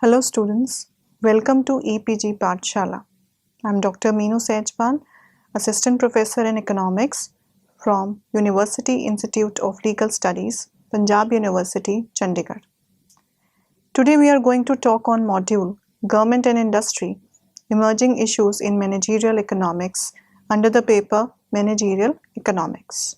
Hello students, welcome to EPG Pathshala. I am Dr. Meenu Sehjpal, Assistant Professor in Economics from University Institute of Legal Studies, Punjab University, Chandigarh. Today we are going to talk on module Government and Industry, Emerging Issues in Managerial Economics under the paper Managerial Economics.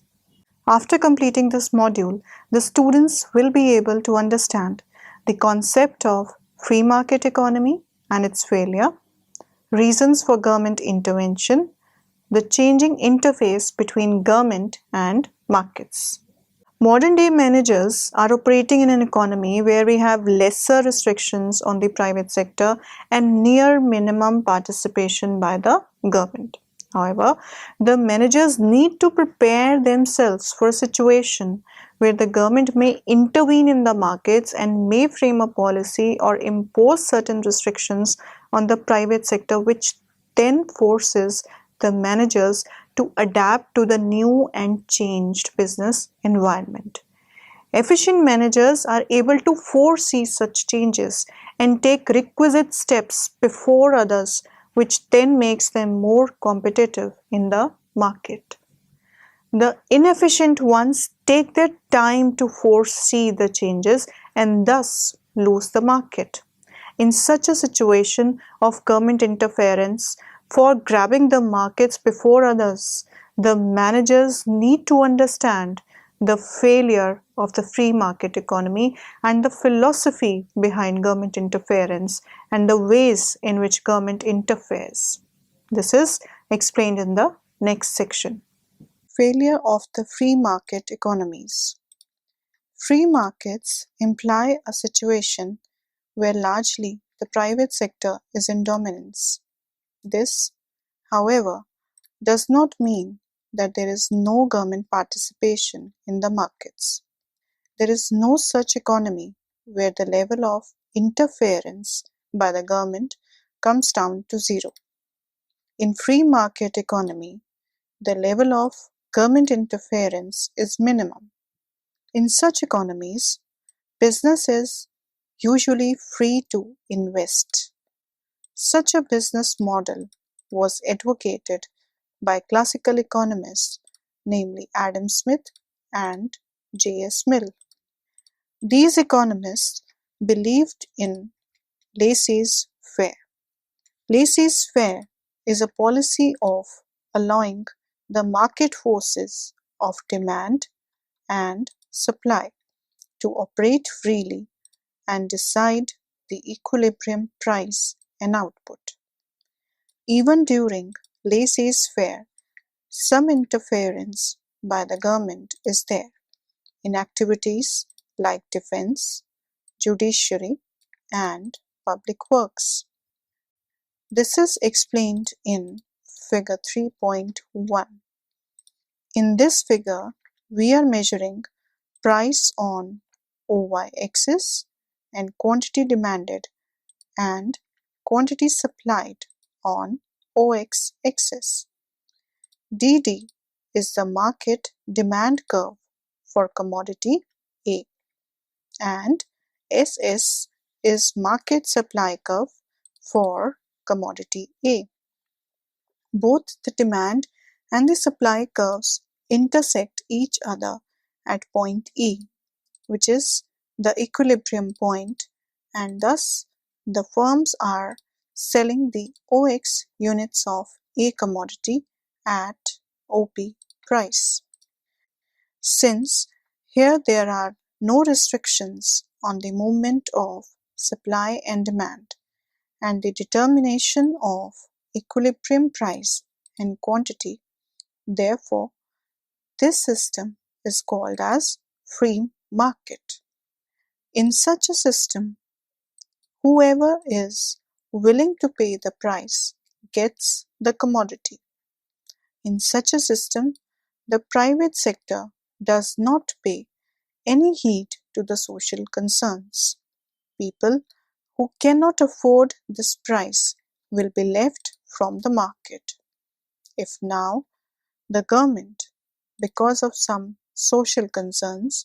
After completing this module, the students will be able to understand the concept of free market economy and its failure, reasons for government intervention, the changing interface between government and markets. Modern day managers are operating in an economy where we have lesser restrictions on the private sector and near minimum participation by the government. However, the managers need to prepare themselves for a situation where the government may intervene in the markets and may frame a policy or impose certain restrictions on the private sector, which then forces the managers to adapt to the new and changed business environment. Efficient managers are able to foresee such changes and take requisite steps before others, which then makes them more competitive in the market. The inefficient ones take their time to foresee the changes and thus lose the market. In such a situation of government interference for grabbing the markets before others, the managers need to understand the failure of the free market economy and the philosophy behind government interference and the ways in which government interferes. This is explained in the next section. Failure of the free market economies. Free markets imply a situation where largely the private sector is in dominance. This, however, does not mean that there is no government participation in the markets. There is no such economy where the level of interference by the government comes down to zero. In free market economy, the level of government interference is minimum. In such economies, business is usually free to invest. Such a business model was advocated by classical economists, namely Adam Smith and J.S. Mill. These economists believed in laissez-faire. Laissez-faire is a policy of allowing the market forces of demand and supply to operate freely and decide the equilibrium price and output. Even during laissez-faire, some interference by the government is there in activities like defense, judiciary, and public works. This is explained in figure 3.1. In this figure, we are measuring price on OY axis and quantity demanded and quantity supplied on OX axis. DD is the market demand curve for commodity A and SS is market supply curve for commodity A. Both the demand and the supply curves intersect each other at point E, which is the equilibrium point, and thus the firms are selling the OX units of A commodity at OP price. Since here there are no restrictions on the movement of supply and demand, and the determination of equilibrium price and quantity, therefore, this system is called as free market. In such a system, whoever is willing to pay the price gets the commodity. In such a system, the private sector does not pay any heed to the social concerns. People who cannot afford this price will be left from the market. If now the government, because of some social concerns,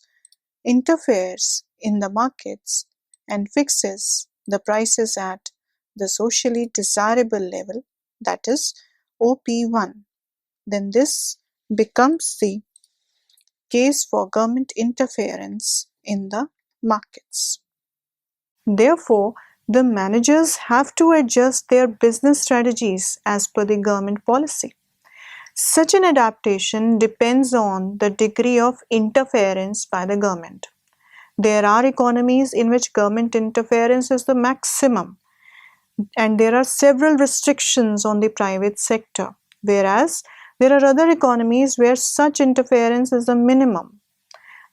interferes in the markets and fixes the price is at the socially desirable level, that is OP1, then this becomes the case for government interference in the markets. Therefore, the managers have to adjust their business strategies as per the government policy. Such an adaptation depends on the degree of interference by the government. There are economies in which government interference is the maximum, and there are several restrictions on the private sector, whereas there are other economies where such interference is the minimum.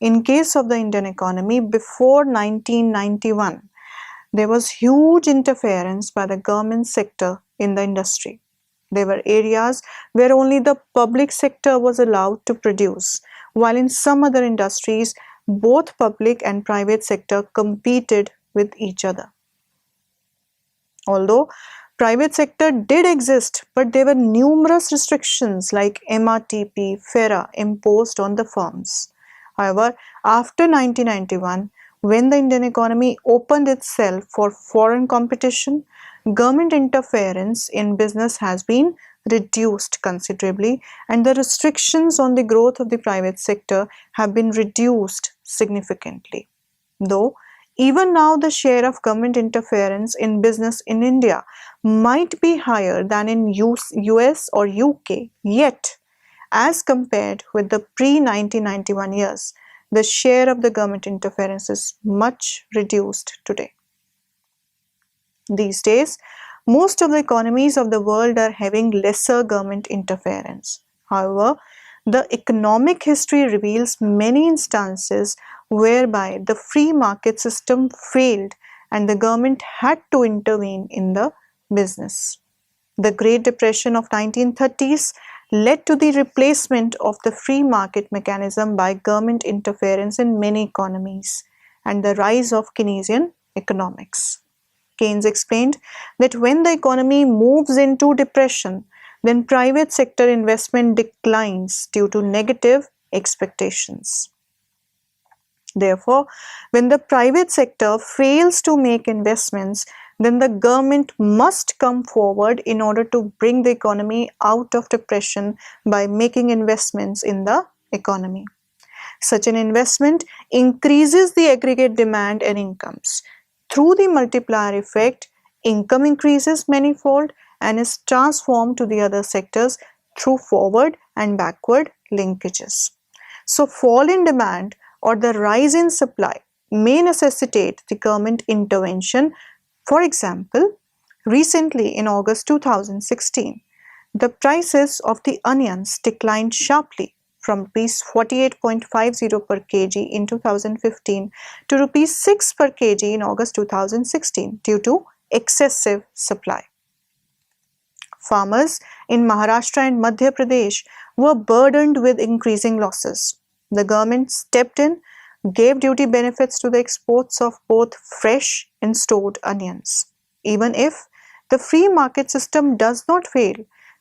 In case of the Indian economy, before 1991, there was huge interference by the government sector in the industry. There were areas where only the public sector was allowed to produce, while in some other industries, both public and private sector competed with each other. Although private sector did exist, but there were numerous restrictions like MRTP, FERA imposed on the firms. However, after 1991, when the Indian economy opened itself for foreign competition, government interference in business has been reduced considerably, and the restrictions on the growth of the private sector have been reduced significantly. Though even now the share of government interference in business in India might be higher than in US or UK, yet as compared with the pre-1991 years, the share of the government interference is much reduced today. These days, most of the economies of the world are having lesser government interference. However, the economic history reveals many instances whereby the free market system failed and the government had to intervene in the business. The Great Depression of 1930s led to the replacement of the free market mechanism by government interference in many economies and the rise of Keynesian economics. Keynes explained that when the economy moves into depression, then private sector investment declines due to negative expectations. Therefore, when the private sector fails to make investments, then the government must come forward in order to bring the economy out of depression by making investments in the economy. Such an investment increases the aggregate demand and incomes. Through the multiplier effect, income increases manifold and is transformed to the other sectors through forward and backward linkages. So, fall in demand or the rise in supply may necessitate the government intervention. For example, recently in August 2016, the prices of the onions declined sharply from rupees 48.50 per kg in 2015 to rupees 6 per kg in August 2016 due to excessive supply. Farmers in Maharashtra and Madhya Pradesh were burdened with increasing losses. The government stepped in, gave duty benefits to the exports of both fresh and stored onions. Even if the free market system does not fail,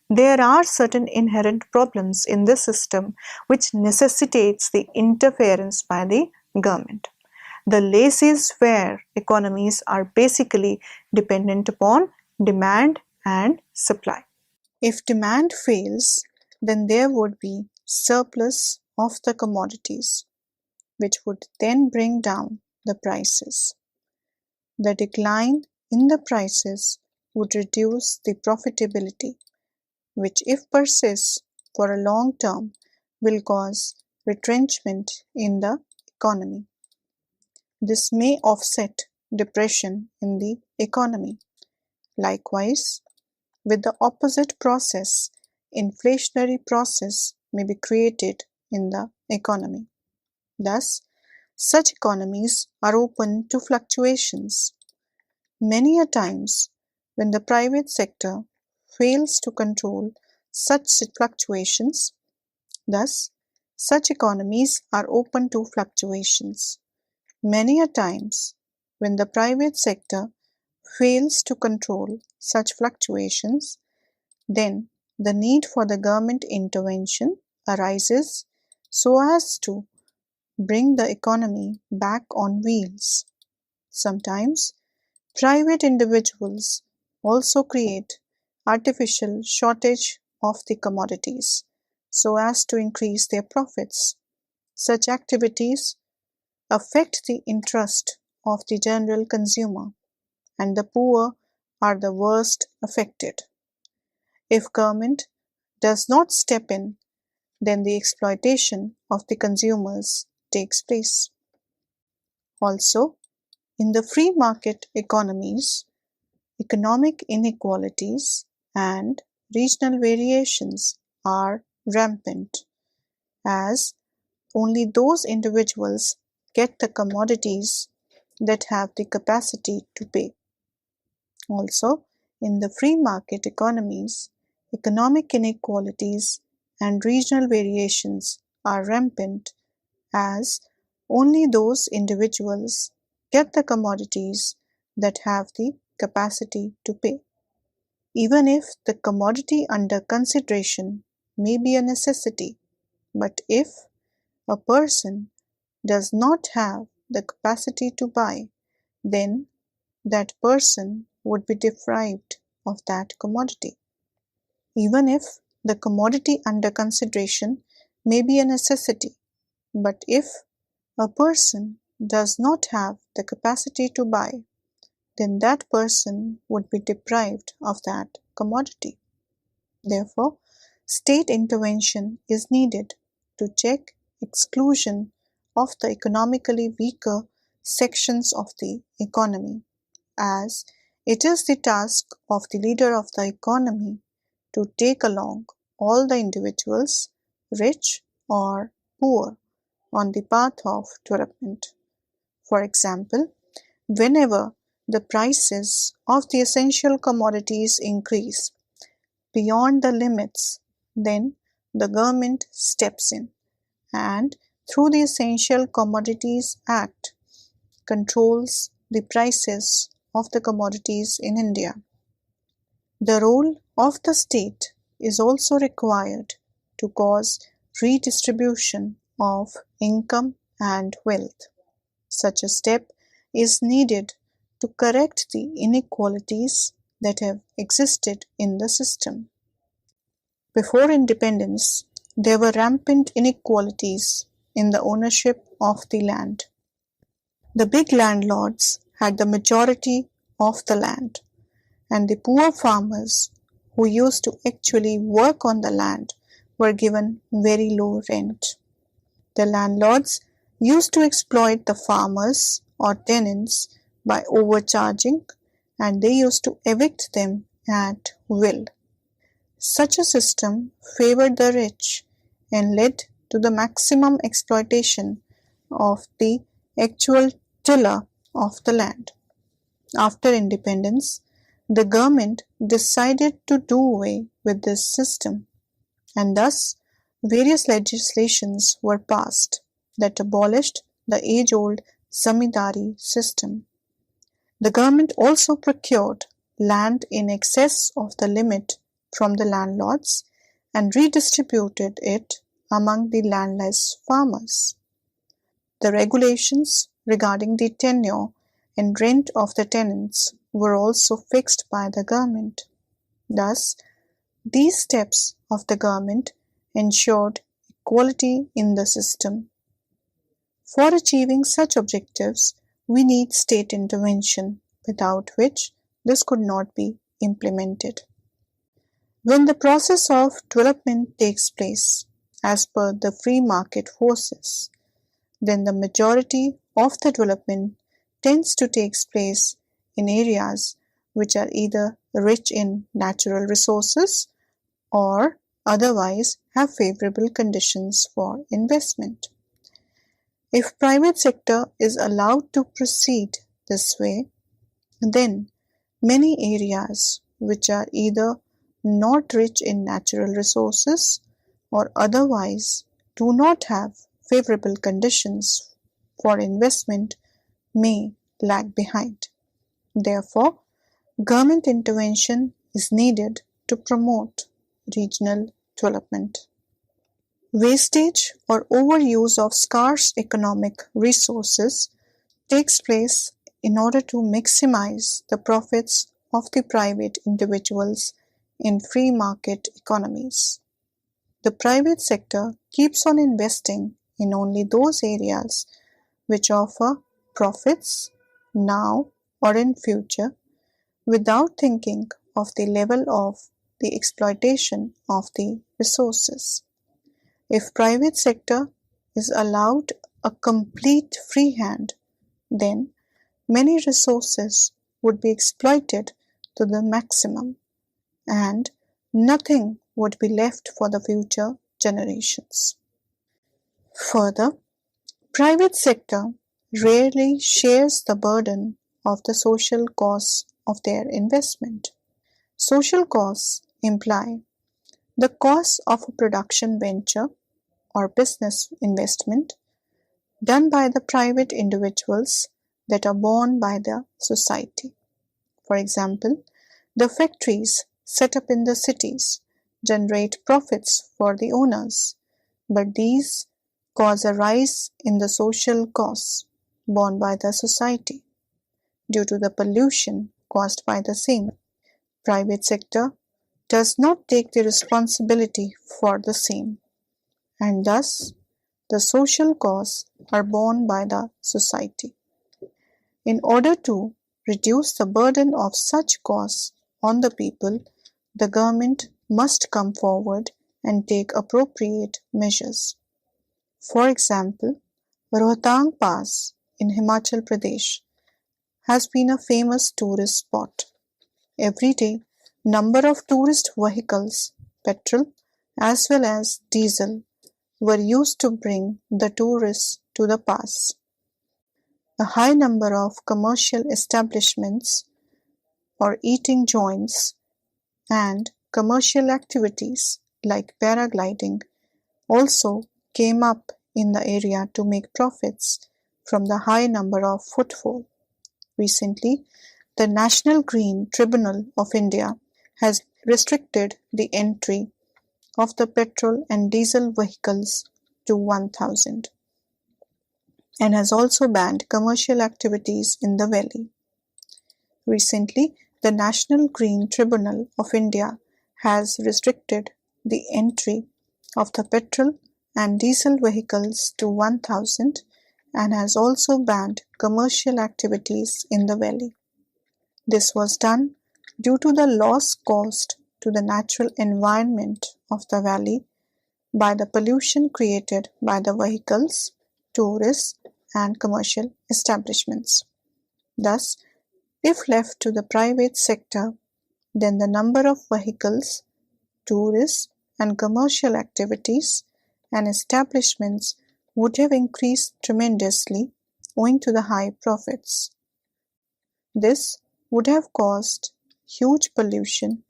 there are certain inherent problems in this system which necessitates the interference by the government. The laissez-faire economies are basically dependent upon demand and supply. If demand fails, then there would be surplus of the commodities, which would then bring down the prices. The decline in the prices would reduce the profitability, which if persists for a long term will cause retrenchment in the economy. This may offset depression in the economy. Likewise, with the opposite process, inflationary process may be created in the economy. Thus, such economies are open to fluctuations. Many a times, when the private sector fails to control such fluctuations, thus, such economies are open to fluctuations. Many a times, when the private sector fails to control such fluctuations, then the need for the government intervention arises so as to bring the economy back on wheels. Sometimes Private individuals also create artificial shortage of the commodities so as to increase their profits. Such activities affect the interest of the general consumer, and the poor are the worst affected. If government does not step in, then the exploitation of the consumers takes place. Also, in the free market economies, economic inequalities and regional variations are rampant, as only those individuals get the commodities that have the capacity to pay. Also, in the free market economies, economic inequalities and regional variations are rampant, as only those individuals get the commodities that have the capacity to pay. Even if the commodity under consideration may be a necessity, but if a person does not have the capacity to buy, then that person would be deprived of that commodity. Even if the commodity under consideration may be a necessity, but if a person does not have the capacity to buy, then that person would be deprived of that commodity. Therefore, state intervention is needed to check exclusion of the economically weaker sections of the economy, as it is the task of the leader of the economy to take along all the individuals, rich or poor, on the path of development. For example, whenever the prices of the essential commodities increase beyond the limits, then the government steps in and, through the Essential Commodities Act, controls the prices of the commodities in India. The role of the state is also required to cause redistribution of income and wealth. Such a step is needed to correct the inequalities that have existed in the system. Before independence, there were rampant inequalities in the ownership of the land. The big landlords had the majority of the land, and the poor farmers who used to actually work on the land were given very low rent. The landlords used to exploit the farmers or tenants by overcharging, and they used to evict them at will. Such a system favored the rich and led to the maximum exploitation of the actual tiller of the land. After independence, the government decided to do away with this system, and thus various legislations were passed that abolished the age-old zamindari system. The government also procured land in excess of the limit from the landlords and redistributed it among the landless farmers. The regulations regarding the tenure and rent of the tenants were also fixed by the government. Thus, these steps of the government ensured equality in the system. For achieving such objectives, we need state intervention, without which this could not be implemented. When the process of development takes place as per the free market forces, then the majority of the development tends to take place in areas which are either rich in natural resources or otherwise have favorable conditions for investment. If private sector is allowed to proceed this way, then many areas which are either not rich in natural resources or otherwise do not have favorable conditions for investment may lag behind. Therefore, government intervention is needed to promote regional development. Wastage or overuse of scarce economic resources takes place in order to maximize the profits of the private individuals in free market economies. The private sector keeps on investing in only those areas which offer profits now or in future without thinking of the level of the exploitation of the resources. If private sector is allowed a complete free hand, then many resources would be exploited to the maximum and nothing would be left for the future generations. Further, private sector rarely shares the burden of the social costs of their investment. Social costs imply the cost of a production venture or business investment done by the private individuals that are borne by the society. For example, the factories set up in the cities generate profits for the owners, but these cause a rise in the social costs borne by the society due to the pollution caused by the same. Private sector does not take the responsibility for the same, and thus the social costs are borne by the society. In order to reduce the burden of such costs on the people, the government must come forward and take appropriate measures. For example, Rohtang Pass in Himachal Pradesh has been a famous tourist spot. Every day, number of tourist vehicles, petrol as well as diesel, were used to bring the tourists to the pass. A high number of commercial establishments or eating joints and commercial activities like paragliding also came up in the area to make profits from the high number of footfall. Recently, the National Green Tribunal of India has restricted the entry of the petrol and diesel vehicles to 1,000 and has also banned commercial activities in the valley. Recently, the National Green Tribunal of India has restricted the entry of the petrol and diesel vehicles to 1,000 and has also banned commercial activities in the valley. This was done due to the loss caused to the natural environment of the valley by the pollution created by the vehicles, tourists, and commercial establishments. Thus, if left to the private sector, then the number of vehicles, tourists, and commercial activities and establishments would have increased tremendously owing to the high profits. This would have caused huge pollution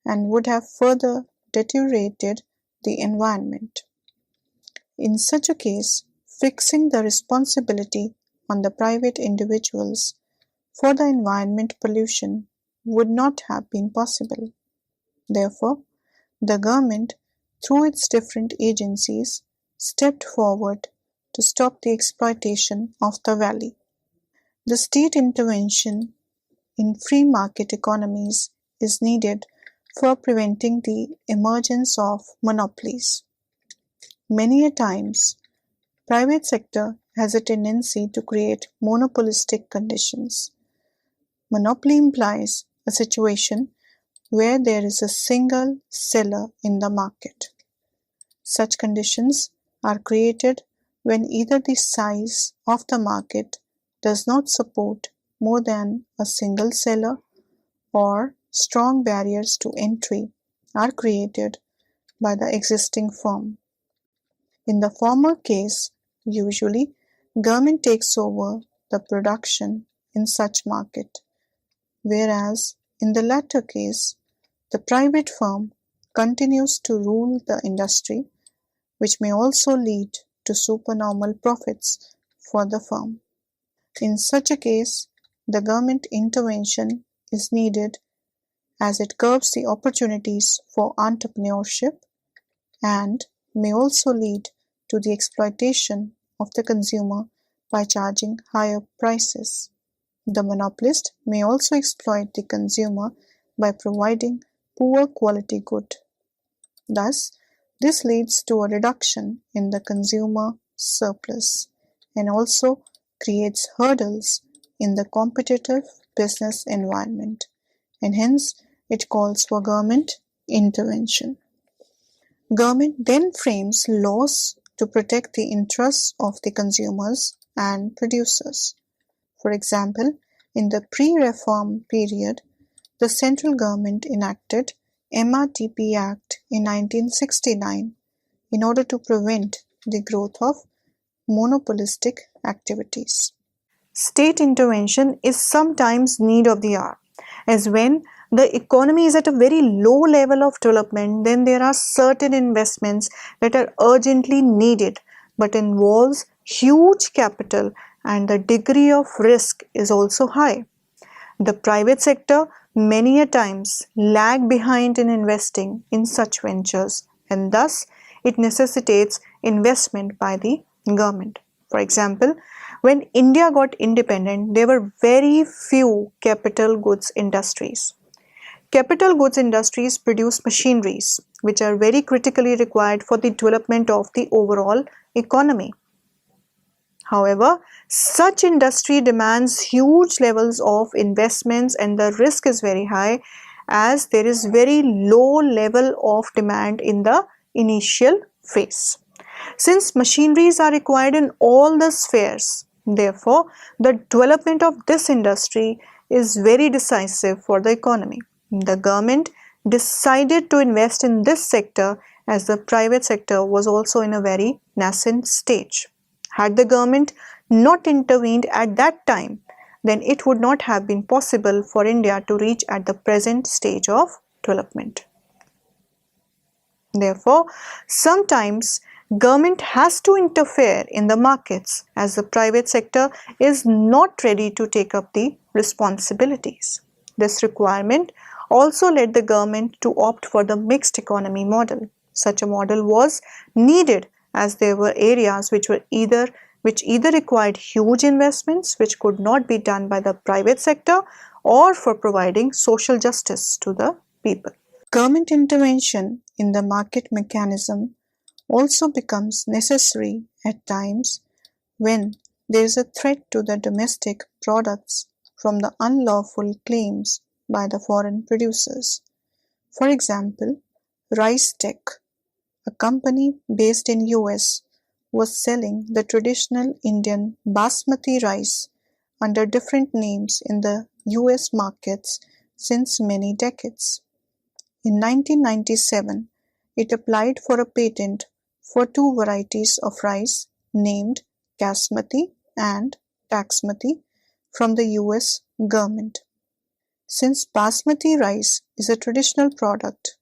and would have further deteriorated the environment. In such a case, fixing the responsibility on the private individuals for the environment pollution would not have been possible. Therefore, the government, through its different agencies, stepped forward to stop the exploitation of the valley. The state intervention in free market economies is needed for preventing the emergence of monopolies. Many a times, private sector has a tendency to create monopolistic conditions. Monopoly implies a situation where there is a single seller in the market. Such conditions are created when either the size of the market does not support more than a single seller or strong barriers to entry are created by the existing firm. In the former case, usually government takes over the production in such market, whereas in the latter case, the private firm continues to rule the industry, which may also lead to supernormal profits for the firm. In such a case, the government intervention is needed as it curbs the opportunities for entrepreneurship and may also lead to the exploitation of the consumer by charging higher prices. The monopolist may also exploit the consumer by providing poor quality good. Thus, this leads to a reduction in the consumer surplus and also creates hurdles in the competitive business environment, and hence it calls for government intervention. Government then frames laws to protect the interests of the consumers and producers. For example, in the pre-reform period, the central government enacted MRTP Act in 1969 in order to prevent the growth of monopolistic activities. State intervention is sometimes need of the hour, as when the economy is at a very low level of development, then there are certain investments that are urgently needed but involves huge capital and the degree of risk is also high. The private sector many a times lag behind in investing in such ventures, and thus it necessitates investment by the government. For example, when India got independent, there were very few capital goods industries. Capital goods industries produce machineries which are very critically required for the development of the overall economy. However, such industry demands huge levels of investments and the risk is very high as there is very low level of demand in the initial phase. Since machineries are required in all the spheres, therefore, the development of this industry is very decisive for the economy. The government decided to invest in this sector as the private sector was also in a very nascent stage. Had the government not intervened at that time, then it would not have been possible for India to reach at the present stage of development. Therefore, sometimes government has to interfere in the markets as the private sector is not ready to take up the responsibilities. This requirement also led the government to opt for the mixed economy model. Such a model was needed as there were areas which either required huge investments which could not be done by the private sector or for providing social justice to the people. Government intervention in the market mechanism also becomes necessary at times when there is a threat to the domestic products from the unlawful claims by the foreign producers. For example, Rice Tech, a company based in US, was selling the traditional Indian basmati rice under different names in the US markets since many decades. In 1997, it applied for a patent for two varieties of rice named Basmati and Taxmati from the US government. Since basmati rice is a traditional product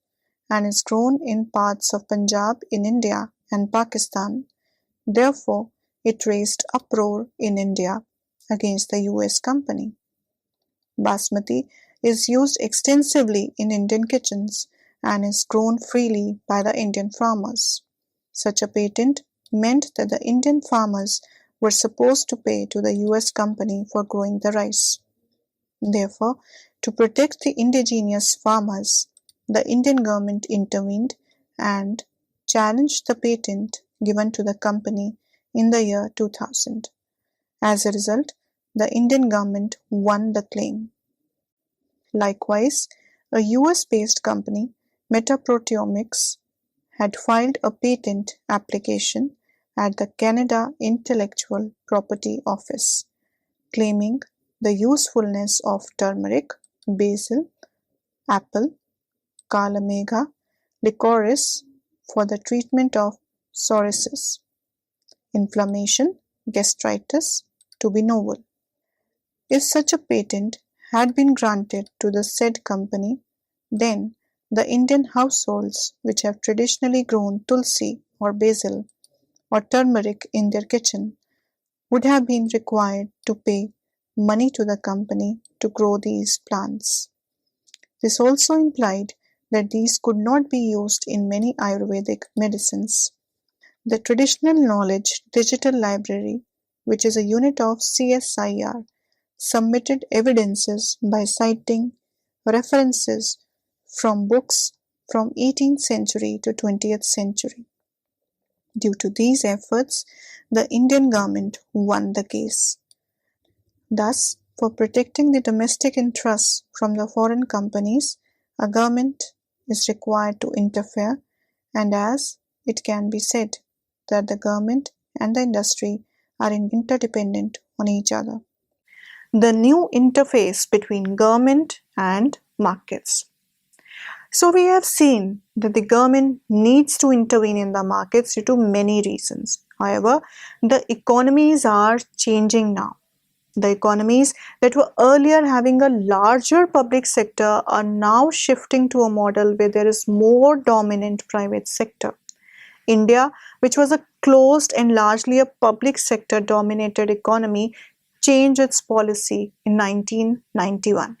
and is grown in parts of Punjab in India and Pakistan, therefore it raised uproar in India against the US company. Basmati is used extensively in Indian kitchens and is grown freely by the Indian farmers. Such a patent meant that the Indian farmers were supposed to pay to the US company for growing the rice. Therefore, to protect the indigenous farmers, the Indian government intervened and challenged the patent given to the company in the year 2000. As a result, the Indian government won the claim. Likewise, a US-based company, Metaproteomics, had filed a patent application at the Canada Intellectual Property Office, claiming the usefulness of turmeric, basil, apple, kala megha, licorice for the treatment of psoriasis, inflammation, gastritis to be novel. If such a patent had been granted to the said company, then the Indian households which have traditionally grown tulsi or basil or turmeric in their kitchen would have been required to pay money to the company to grow these plants. This also implied that these could not be used in many Ayurvedic medicines. The Traditional Knowledge Digital Library, which is a unit of CSIR, submitted evidences by citing references from books from 18th century to 20th century. Due to these efforts, the Indian government won the case. Thus, for protecting the domestic interests from the foreign companies, a government is required to interfere, and as it can be said that the government and the industry are interdependent on each other. The new interface between government and markets. So we have seen that the government needs to intervene in the markets due to many reasons. However, the economies are changing now. The economies that were earlier having a larger public sector are now shifting to a model where there is more dominant private sector. India, which was a closed and largely a public sector dominated economy, changed its policy in 1991.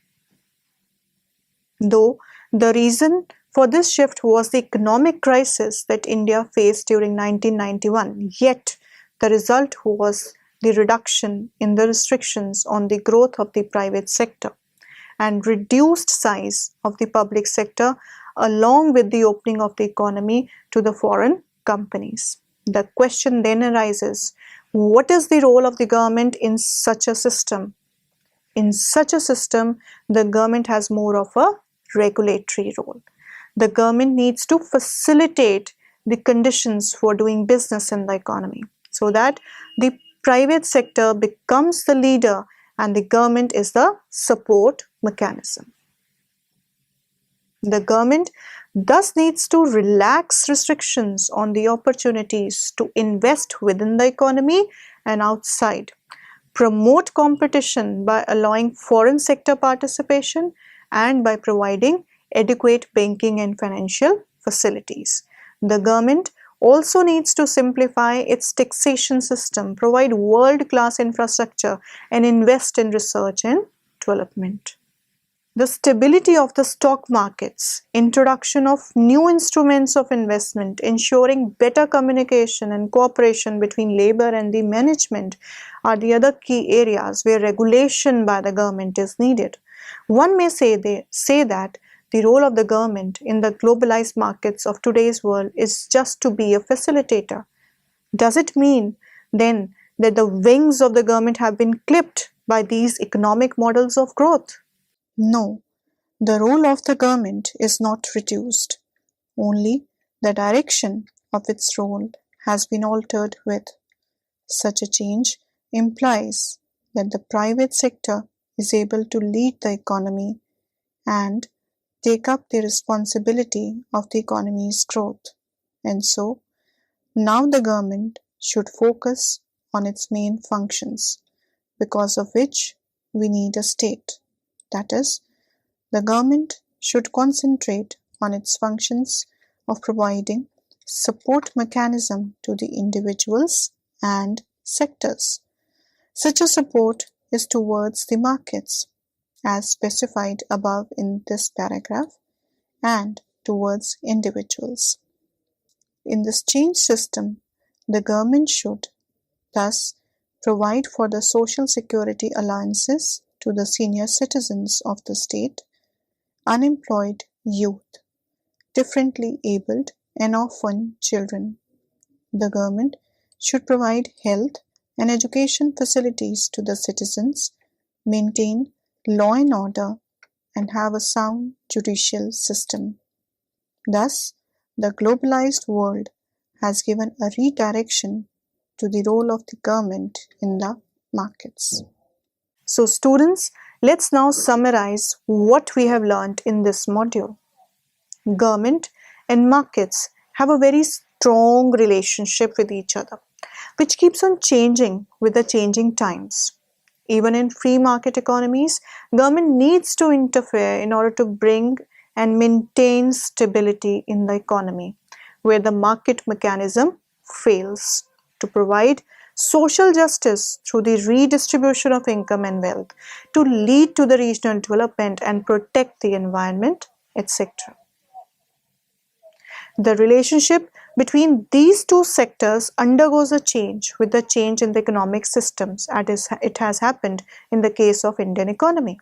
Though the reason for this shift was the economic crisis that India faced during 1991, yet the result was the reduction in the restrictions on the growth of the private sector and reduced size of the public sector along with the opening of the economy to the foreign companies. The question then arises, what is the role of the government in such a system? In such a system, the government has more of a regulatory role. The government needs to facilitate the conditions for doing business in the economy so that the private sector becomes the leader and the government is the support mechanism. The government thus needs to relax restrictions on the opportunities to invest within the economy and outside, promote competition by allowing foreign sector participation and by providing adequate banking and financial facilities. The government also needs to simplify its taxation system, provide world-class infrastructure, and invest in research and development. The stability of the stock markets, introduction of new instruments of investment, ensuring better communication and cooperation between labor and the management are the other key areas where regulation by the government is needed. One may say that the role of the government in the globalized markets of today's world is just to be a facilitator. Does it mean then that the wings of the government have been clipped by these economic models of growth? No, the role of the government is not reduced, only the direction of its role has been altered with. Such a change implies that the private sector is able to lead the economy and take up the responsibility of the economy's growth. And so, now the government should focus on its main functions, because of which we need a state. That is, the government should concentrate on its functions of providing support mechanism to the individuals and sectors. Such a support is towards the markets, as specified above in this paragraph, and towards individuals. In this change system, the government should thus provide for the social security allowances to the senior citizens of the state, unemployed youth, differently abled and orphan children. The government should provide health and education facilities to the citizens, maintain law and order, and have a sound judicial system. Thus, the globalized world has given a redirection to the role of the government in the markets. So students, let's now summarize what we have learned in this module. Government and markets have a very strong relationship with each other, which keeps on changing with the changing times. Even in free market economies, government needs to interfere in order to bring and maintain stability in the economy, where the market mechanism fails, to provide social justice through the redistribution of income and wealth, to lead to the regional development and protect the environment, etc. The relationship between these two sectors undergoes a change with the change in the economic systems as it has happened in the case of Indian economy.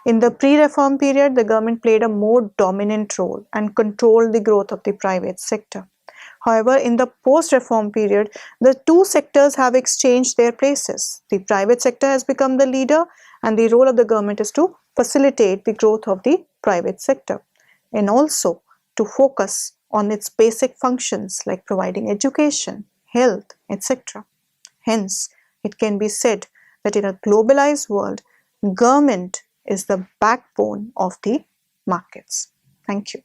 In the pre-reform period, the government played a more dominant role and controlled the growth of the private sector. However, in the post-reform period, the two sectors have exchanged their places. The private sector has become the leader, and the role of the government is to facilitate the growth of the private sector and also to focus on its basic functions like providing education, health, etc. Hence, it can be said that in a globalized world, government is the backbone of the markets. Thank you.